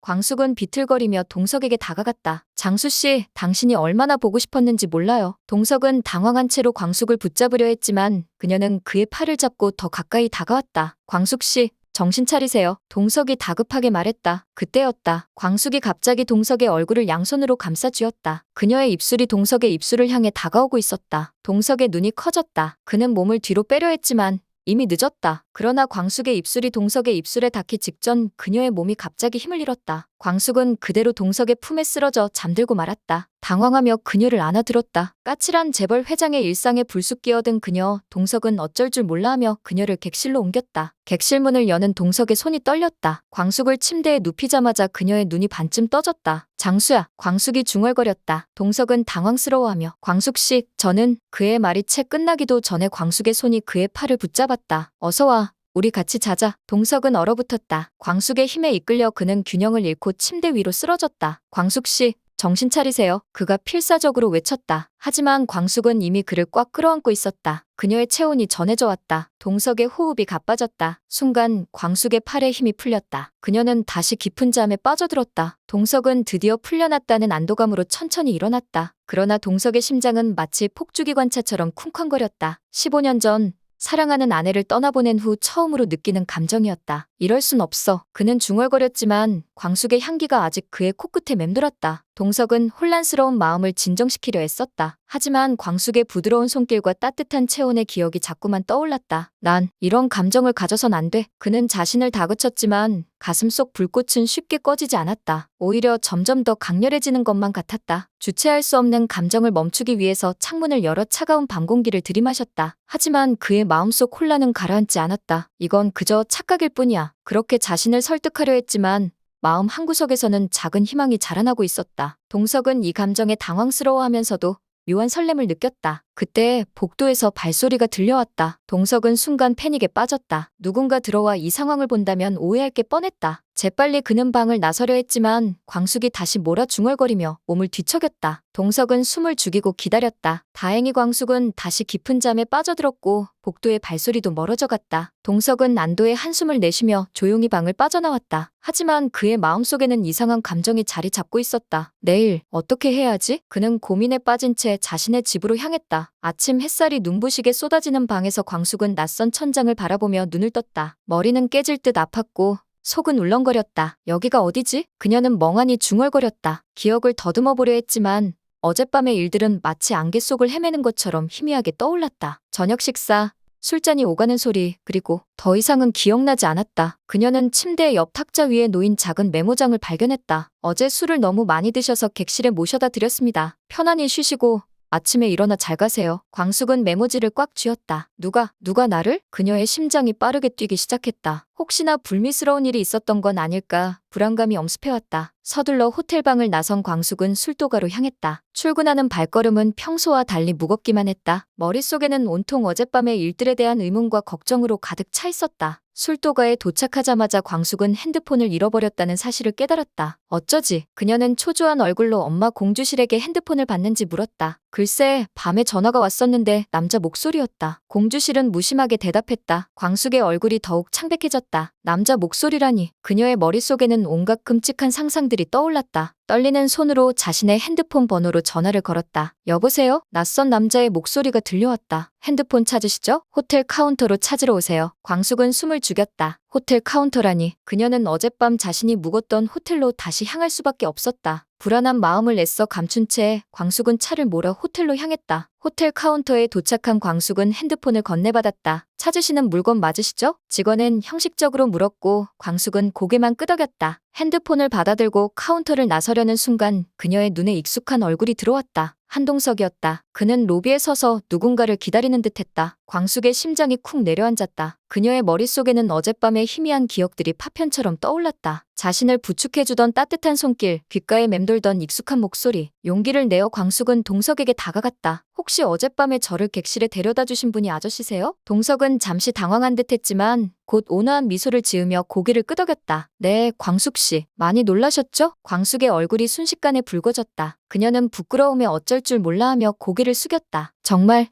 광숙은 비틀거리며 동석에게 다가갔다. 장수씨, 당신이 얼마나 보고 싶었는지 몰라요. 동석은 당황한 채로 광숙을 붙잡으려 했지만 그녀는 그의 팔을 잡고 더 가까이 다가왔다. 광숙씨, 정신 차리세요. 동석이 다급하게 말했다. 그때였다. 광숙이 갑자기 동석의 얼굴을 양손으로 감싸 쥐었다. 그녀의 입술이 동석의 입술을 향해 다가오고 있었다. 동석의 눈이 커졌다. 그는 몸을 뒤로 빼려 했지만 이미 늦었다. 그러나 광숙의 입술이 동석의 입술에 닿기 직전 그녀의 몸이 갑자기 힘을 잃었다. 광숙은 그대로 동석의 품에 쓰러져 잠들고 말았다. 당황하며 그녀를 안아들었다. 까칠한 재벌 회장의 일상에 불쑥 끼어든 그녀, 동석은 어쩔 줄 몰라하며 그녀를 객실로 옮겼다. 객실 문을 여는 동석의 손이 떨렸다. 광숙을 침대에 눕히자마자 그녀의 눈이 반쯤 떠졌다. 장수야, 광숙이 중얼거렸다. 동석은 당황스러워하며 광숙씨, 저는 그의 말이 채 끝나기도 전에 광숙의 손이 그의 팔을 붙잡았다. 어서 와. 우리 같이 자자. 동석은 얼어붙었다. 광숙의 힘에 이끌려 그는 균형을 잃고 침대 위로 쓰러졌다. 광숙씨, 정신 차리세요. 그가 필사적으로 외쳤다. 하지만 광숙은 이미 그를 꽉 끌어안고 있었다. 그녀의 체온이 전해져 왔다. 동석의 호흡이 가빠졌다. 순간 광숙의 팔에 힘이 풀렸다. 그녀는 다시 깊은 잠에 빠져들었다. 동석은 드디어 풀려났다는 안도감으로 천천히 일어났다. 그러나 동석의 심장은 마치 폭주기관차처럼 쿵쾅거렸다. 15년 전 사랑하는 아내를 떠나보낸 후 처음으로 느끼는 감정이었다. 이럴 순 없어. 그는 중얼거렸지만 광숙의 향기가 아직 그의 코끝에 맴돌았다. 동석은 혼란스러운 마음을 진정시키려 애썼다. 하지만 광숙의 부드러운 손길과 따뜻한 체온의 기억이 자꾸만 떠올랐다. 난 이런 감정을 가져선 안 돼. 그는 자신을 다그쳤지만 가슴속 불꽃은 쉽게 꺼지지 않았다. 오히려 점점 더 강렬해지는 것만 같았다. 주체할 수 없는 감정을 멈추기 위해서 창문을 열어 차가운 밤 공기를 들이마셨다. 하지만 그의 마음속 혼란은 가라앉지 않았다. 이건 그저 착각일 뿐이야. 그렇게 자신을 설득하려 했지만 마음 한구석에서는 작은 희망이 자라나고 있었다. 동석은 이 감정에 당황스러워하면서도 묘한 설렘을 느꼈다. 그때 복도에서 발소리가 들려왔다. 동석은 순간 패닉에 빠졌다. 누군가 들어와 이 상황을 본다면 오해할 게 뻔했다. 재빨리 그는 방을 나서려 했지만 광숙이 다시 몰아 중얼거리며 몸을 뒤척였다. 동석은 숨을 죽이고 기다렸다. 다행히 광숙은 다시 깊은 잠에 빠져들었고 복도의 발소리도 멀어져 갔다. 동석은 안도의 한숨을 내쉬며 조용히 방을 빠져나왔다. 하지만 그의 마음속에는 이상한 감정이 자리 잡고 있었다. 내일 어떻게 해야 하지? 그는 고민에 빠진 채 자신의 집으로 향했다. 아침 햇살이 눈부시게 쏟아지는 방에서 광숙은 낯선 천장을 바라보며 눈을 떴다. 머리는 깨질 듯 아팠고 속은 울렁거렸다. 여기가 어디지? 그녀는 멍하니 중얼거렸다. 기억을 더듬어 보려 했지만 어젯밤의 일들은 마치 안개 속을 헤매는 것처럼 희미하게 떠올랐다. 저녁 식사, 술잔이 오가는 소리, 그리고 더 이상은 기억나지 않았다. 그녀는 침대 옆 탁자 위에 놓인 작은 메모장을 발견했다. 어제 술을 너무 많이 드셔서 객실에 모셔다 드렸습니다. 편안히 쉬시고 아침에 일어나 잘 가세요. 광숙은 메모지를 꽉 쥐었다. 누가 나를? 그녀의 심장이 빠르게 뛰기 시작했다. 혹시나 불미스러운 일이 있었던 건 아닐까 불안감이 엄습해왔다. 서둘러 호텔방을 나선 광숙은 술도가로 향했다. 출근하는 발걸음은 평소와 달리 무겁기만 했다. 머릿속에는 온통 어젯밤의 일들에 대한 의문과 걱정으로 가득 차 있었다. 술도가에 도착하자마자 광숙은 핸드폰을 잃어버렸다는 사실을 깨달았다. 어쩌지? 그녀는 초조한 얼굴로 엄마 공주실에게 핸드폰을 받는지 물었다. 글쎄, 밤에 전화가 왔었는데 남자 목소리였다. 공주실은 무심하게 대답했다. 광숙의 얼굴이 더욱 창백해졌다. 남자 목소리라니. 그녀의 머릿속에는 온갖 끔찍한 상상들이 떠올랐다. 떨리는 손으로 자신의 핸드폰 번호로 전화를 걸었다. 여보세요? 낯선 남자의 목소리가 들려왔다. 핸드폰 찾으시죠? 호텔 카운터로 찾으러 오세요. 광숙은 숨을 죽였다. 호텔 카운터라니. 그녀는 어젯밤 자신이 묵었던 호텔로 다시 향할 수밖에 없었다. 불안한 마음을 애써 감춘 채 광숙은 차를 몰아 호텔로 향했다. 호텔 카운터에 도착한 광숙은 핸드폰을 건네받았다. 찾으시는 물건 맞으시죠? 직원은 형식적으로 물었고 광숙은 고개만 끄덕였다. 핸드폰을 받아들고 카운터를 나서려는 순간 그녀의 눈에 익숙한 얼굴이 들어왔다. 한동석이었다. 그는 로비에 서서 누군가를 기다리는 듯했다. 광숙의 심장이 쿵 내려앉았다. 그녀의 머릿속에는 어젯밤의 희미한 기억들이 파편처럼 떠올랐다. 자신을 부축해주던 따뜻한 손길, 귓가에 맴돌던 익숙한 목소리. 용기를 내어 광숙은 동석에게 다가갔다. 혹시 어젯밤에 저를 객실에 데려다 주신 분이 아저씨세요? 동석은 잠시 당황한 듯했지만 곧 온화한 미소를 지으며 고개를 끄덕였다. 네, 광숙 씨, 많이 놀라셨죠? 광숙의 얼굴이 순식간에 붉어졌다. 그녀는 부끄러움에 어쩔 줄 몰라 하며 고개를 숙였다.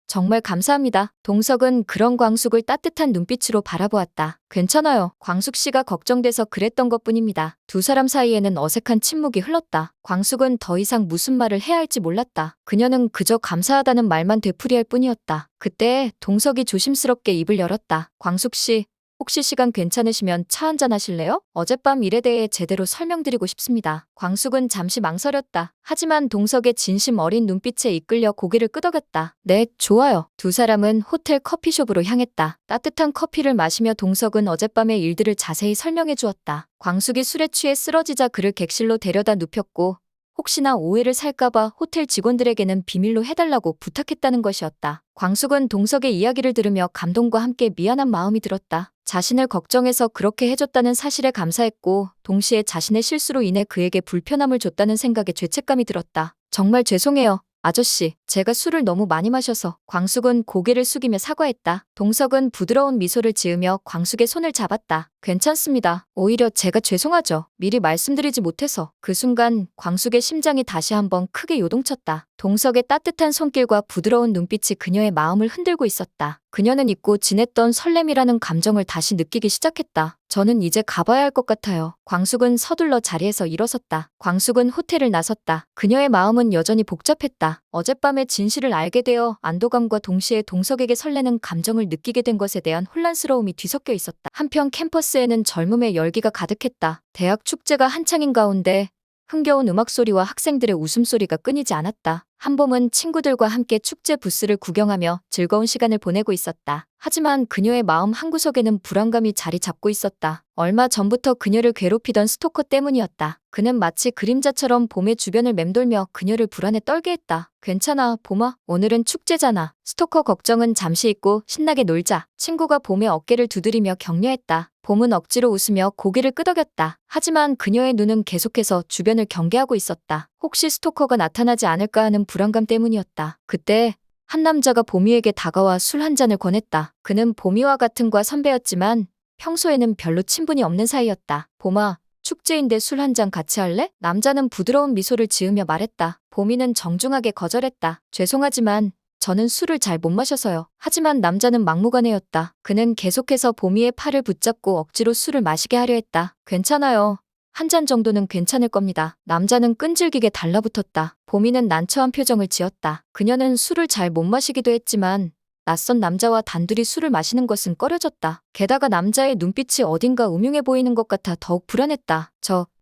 정말 감사합니다. 동석은 그런 광숙을 따뜻한 눈빛으로 바라보았다. 괜찮아요. 광숙 씨가 걱정돼서 그랬던 것뿐입니다. 두 사람 사이에는 어색한 침묵이 흘렀다. 광숙은 더 이상 무슨 말을 해야 할지 몰랐다. 그녀는 그저 감사하다는 말만 되풀이할 뿐이었다. 그때 동석이 조심스럽게 입을 열었다. 광숙 씨, 혹시 시간 괜찮으시면 차 한잔 하실래요? 어젯밤 일에 대해 제대로 설명드리고 싶습니다. 광숙은 잠시 망설였다. 하지만 동석의 진심 어린 눈빛에 이끌려 고개를 끄덕였다. 네, 좋아요. 두 사람은 호텔 커피숍으로 향했다. 따뜻한 커피를 마시며 동석은 어젯밤의 일들을 자세히 설명해 주었다. 광숙이 술에 취해 쓰러지자 그를 객실로 데려다 눕혔고 혹시나 오해를 살까봐 호텔 직원들에게는 비밀로 해달라고 부탁했다는 것이었다. 광숙은 동석의 이야기를 들으며 감동과 함께 미안한 마음이 들었다. 자신을 걱정해서 그렇게 해줬다는 사실에 감사했고 동시에 자신의 실수로 인해 그에게 불편함을 줬다는 생각에 죄책감이 들었다. 정말 죄송해요. 아저씨, 제가 술을 너무 많이 마셔서. 광숙은 고개를 숙이며 사과했다. 동석은 부드러운 미소를 지으며 광숙의 손을 잡았다. 괜찮습니다. 오히려 제가 죄송하죠. 미리 말씀드리지 못해서. 그 순간 광숙의 심장이 다시 한번 크게 요동쳤다. 동석의 따뜻한 손길과 부드러운 눈빛이 그녀의 마음을 흔들고 있었다. 그녀는 잊고 지냈던 설렘이라는 감정을 다시 느끼기 시작했다. 저는 이제 가봐야 할 것 같아요. 광숙은 서둘러 자리에서 일어섰다. 광숙은 호텔을 나섰다. 그녀의 마음은 여전히 복잡했다. 어젯밤의 진실을 알게 되어 안도감과 동시에 동석에게 설레는 감정을 느끼게 된 것에 대한 혼란스러움이 뒤섞여 있었다. 한편 캠퍼스에는 젊음의 열기가 가득했다. 대학 축제가 한창인 가운데 흥겨운 음악 소리와 학생들의 웃음소리가 끊이지 않았다. 한봄은 친구들과 함께 축제 부스를 구경하며 즐거운 시간을 보내고 있었다. 하지만 그녀의 마음 한구석에는 불안감이 자리 잡고 있었다. 얼마 전부터 그녀를 괴롭히던 스토커 때문이었다. 그는 마치 그림자처럼 봄의 주변을 맴돌며 그녀를 불안에 떨게 했다. 괜찮아, 봄아. 오늘은 축제잖아. 스토커 걱정은 잠시 잊고 신나게 놀자. 친구가 봄의 어깨를 두드리며 격려했다. 봄은 억지로 웃으며 고개를 끄덕였다. 하지만 그녀의 눈은 계속해서 주변을 경계하고 있었다. 혹시 스토커가 나타나지 않을까 하는 불안감 때문이었다. 그때 한 남자가 보미에게 다가와 술 한 잔을 권했다. 그는 보미와 같은 과 선배였지만 평소에는 별로 친분이 없는 사이였다. 봄아, 축제인데 술 한 잔 같이 할래? 남자는 부드러운 미소를 지으며 말했다. 보미는 정중하게 거절했다. 죄송하지만 저는 술을 잘 못 마셔서요. 하지만 남자는 막무가내였다. 그는 계속해서 보미의 팔을 붙잡고 억지로 술을 마시게 하려 했다. 괜찮아요. 한 잔 정도는 괜찮을 겁니다. 남자는 끈질기게 달라붙었다. 보미는 난처한 표정을 지었다. 그녀는 술을 잘 못 마시기도 했지만 낯선 남자와 단둘이 술을 마시는 것은 꺼려졌다. 게다가 남자의 눈빛이 어딘가 음흉해 보이는 것 같아 더욱 불안했다.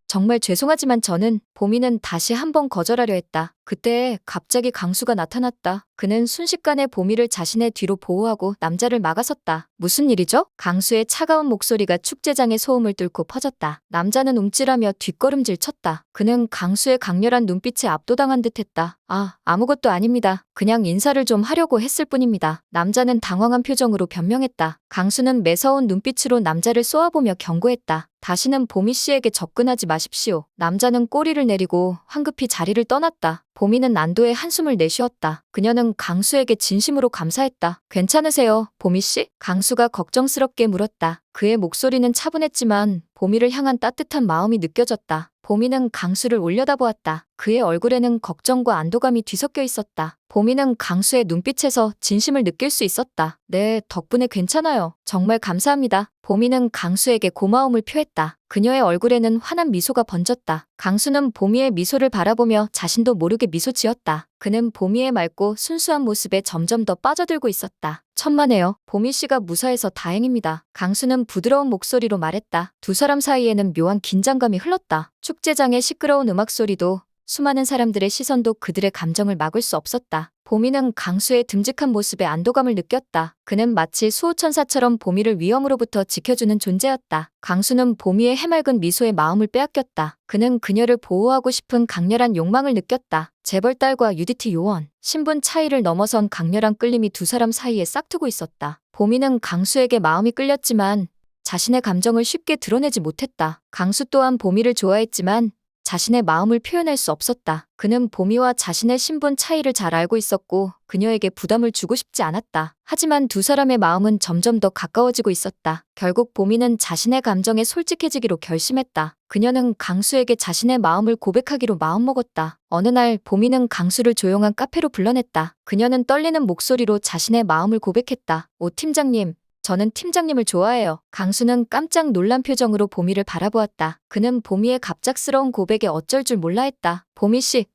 정말 죄송하지만 저는. 보미는 다시 한번 거절하려 했다. 그때 갑자기 강수가 나타났다. 그는 순식간에 보미를 자신의 뒤로 보호하고 남자를 막아섰다. 무슨 일이죠? 강수의 차가운 목소리가 축제장의 소음을 뚫고 퍼졌다. 남자는 움찔하며 뒷걸음질 쳤다. 그는 강수의 강렬한 눈빛에 압도당한 듯했다. 아무것도 아닙니다. 그냥 인사를 좀 하려고 했을 뿐입니다. 남자는 당황한 표정으로 변명했다. 강수는 매서운 눈빛으로 남자를 쏘아보며 경고했다. 다시는 보미 씨에게 접근하지 마십시오. 남자는 꼬리를 내리고 황급히 자리를 떠났다. 보미는 안도의 한숨을 내쉬었다. 그녀는 강수에게 진심으로 감사했다. 괜찮으세요, 보미 씨? 강수가 걱정스럽게 물었다. 그의 목소리는 차분했지만 보미를 향한 따뜻한 마음이 느껴졌다. 보미는 강수를 올려다보았다. 그의 얼굴에는 걱정과 안도감이 뒤섞여 있었다. 보미는 강수의 눈빛에서 진심을 느낄 수 있었다. 네, 덕분에 괜찮아요. 정말 감사합니다. 보미는 강수에게 고마움을 표했다. 그녀의 얼굴에는 환한 미소가 번졌다. 강수는 보미의 미소를 바라보며 자신도 모르게 미소 지었다. 그는 보미의 맑고 순수한 모습에 점점 더 빠져들고 있었다. 천만에요. 보미 씨가 무사해서 다행입니다. 강수는 부드러운 목소리로 말했다. 두 사람 사이에는 묘한 긴장감이 흘렀다. 축제장의 시끄러운 음악 소리도 수많은 사람들의 시선도 그들의 감정을 막을 수 없었다. 보미는 강수의 듬직한 모습에 안도감을 느꼈다. 그는 마치 수호천사처럼 보미를 위험으로부터 지켜주는 존재였다. 강수는 보미의 해맑은 미소에 마음을 빼앗겼다. 그는 그녀를 보호하고 싶은 강렬한 욕망을 느꼈다. 재벌딸과 UDT 요원, 신분 차이를 넘어선 강렬한 끌림이 두 사람 사이에 싹트고 있었다. 보미는 강수에게 마음이 끌렸지만 자신의 감정을 쉽게 드러내지 못했다. 강수 또한 보미를 좋아했지만 자신의 마음을 표현할 수 없었다. 그는 보미와 자신의 신분 차이를 잘 알고 있었고 그녀에게 부담을 주고 싶지 않았다. 하지만 두 사람의 마음은 점점 더 가까워지고 있었다. 결국 보미는 자신의 감정에 솔직해지기로 결심했다. 그녀는 강수에게 자신의 마음을 고백하기로 마음먹었다. 어느 날 보미는 강수를 조용한 카페로 불러냈다. 그녀는 떨리는 목소리로 자신의 마음을 고백했다. 오 팀장님, 저는 팀장님을 좋아해요. 강수는 깜짝 놀란 표정으로 보미를 바라보았다. 그는 보미의 갑작스러운 고백에 어쩔 줄 몰라 했다. 보미 씨,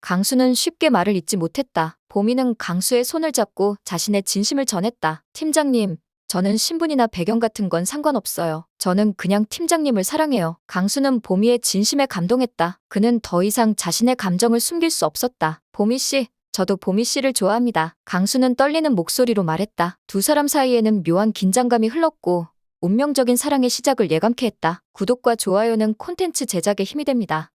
강수는 쉽게 말을 잇지 못했다. 보미는 강수의 손을 잡고 자신의 진심을 전했다. 팀장님, 저는 신분이나 배경 같은 건 상관없어요. 저는 그냥 팀장님을 사랑해요. 강수는 보미의 진심에 감동했다. 그는 더 이상 자신의 감정을 숨길 수 없었다. 보미 씨, 저도 보미 씨를 좋아합니다. 강수는 떨리는 목소리로 말했다. 두 사람 사이에는 묘한 긴장감이 흘렀고 운명적인 사랑의 시작을 예감케 했다. 구독과 좋아요는 콘텐츠 제작에 힘이 됩니다.